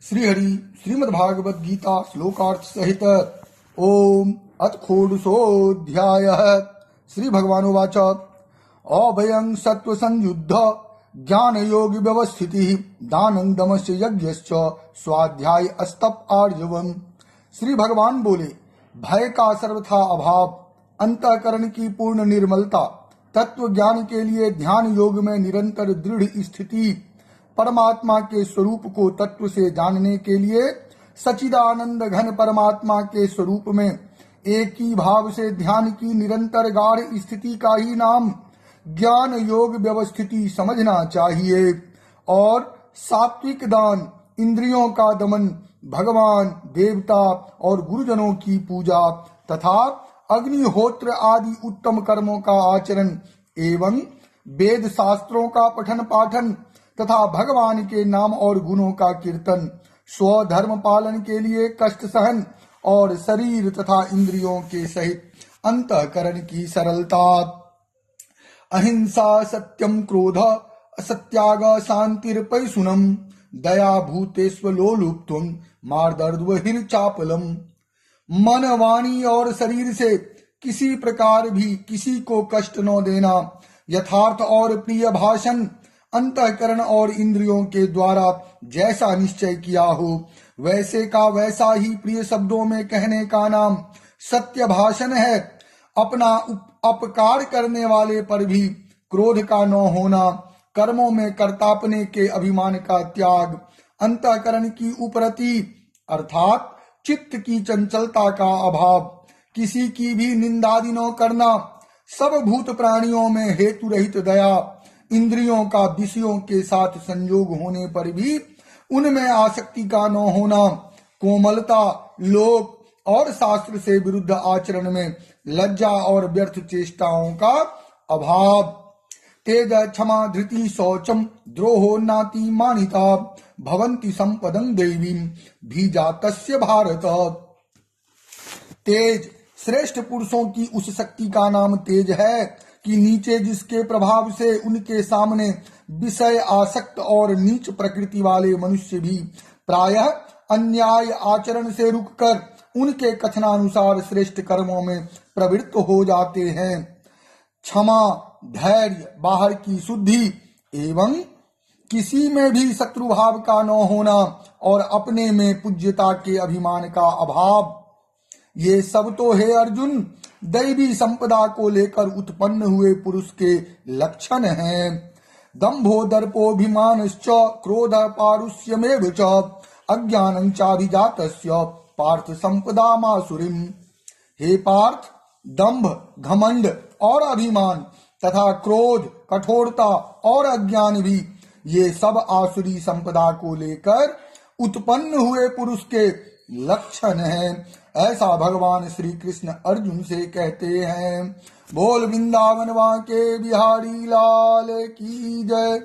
श्रीहरि श्रीमद्भागवत गीता श्लोकार्थ सहित ओम अथ षोडशोऽध्यायः। श्री भगवानुवाच अभयं सत्व संयुद्ध ज्ञान योग व्यवस्थिति दानं दमस्य यज्ञश्च स्वाध्याय अस्तप आर्जवम्। श्री भगवान बोले, भय का सर्वथा अभाव, अंतःकरण की पूर्ण निर्मलता, तत्व ज्ञान के लिए ध्यान योग में निरंतर दृढ़ स्थिति, परमात्मा के स्वरूप को तत्व से जानने के लिए सच्चिदानंद घन परमात्मा के स्वरूप में एक ही भाव से ध्यान की निरंतर गाढ़ स्थिति का ही नाम ज्ञान योग व्यवस्थिति समझना चाहिए। और सात्विक दान, इंद्रियों का दमन, भगवान, देवता और गुरुजनों की पूजा तथा अग्निहोत्र आदि उत्तम कर्मों का आचरण एवं वेद शास्त्रों का पठन पाठन तथा भगवान के नाम और गुणों का कीर्तन, स्वधर्म पालन के लिए कष्ट सहन और शरीर तथा इंद्रियों के सहित अंतःकरण की सरलता, अहिंसा, सत्यम, क्रोध, असत्याग, शांतिर्पैशुनम, दया, भूतेष्वलोलुप्तुम, मार्दर्द्वहिर चापलम। मन, वाणी और शरीर से किसी प्रकार भी किसी को कष्ट न देना, यथार्थ और प्रिय भाषण, अंतःकरण और इंद्रियों के द्वारा जैसा निश्चय किया हो वैसे का वैसा ही प्रिय शब्दों में कहने का नाम सत्य भाषण है। अपना अपकार करने वाले पर भी क्रोध का न होना, कर्मों में कर्तापने के अभिमान का त्याग, अंतःकरण की उपरति अर्थात चित्त की चंचलता का अभाव, किसी की भी निंदादि न करना, सब भूत प्राणियों में हेतु रहित दया, इंद्रियों का विषयों के साथ संयोग होने पर भी उनमें आसक्ति का न होना, कोमलता, लोक और शास्त्र से विरुद्ध आचरण में लज्जा और व्यर्थ चेष्टाओं का अभाव, तेज, क्षमा, धृति, शौचम, द्रोहो, नाति, मानिता भवन्ति संपदं दैवीं भीजातस्य भारत। तेज, श्रेष्ठ पुरुषों की उस शक्ति का नाम तेज है कि नीचे जिसके प्रभाव से उनके सामने विषय आसक्त और नीच प्रकृति वाले मनुष्य भी प्रायः अन्याय आचरण से रुककर उनके कथनानुसार श्रेष्ठ कर्मों में प्रवृत्त हो जाते हैं। क्षमा, धैर्य, बाहर की शुद्धि एवं किसी में भी शत्रुभाव का न होना और अपने में पूज्यता के अभिमान का अभाव, ये सब तो हे अर्जुन दैवी संपदा को लेकर उत्पन्न हुए पुरुष के लक्षण हैं। दंभो दर्पोभिमानश्च क्रोध पारुष्यमेव च अज्ञानं चाभिजातस्य पार्थ संपदा मासुरीम। हे पार्थ, दंभ, घमंड और अभिमान तथा क्रोध, कठोरता और अज्ञान भी ये सब आसुरी संपदा को लेकर उत्पन्न हुए पुरुष के लक्षण हैं। ऐसा भगवान श्री कृष्ण अर्जुन से कहते हैं। बोल वृंदावन वाके बिहारी लाल की जय।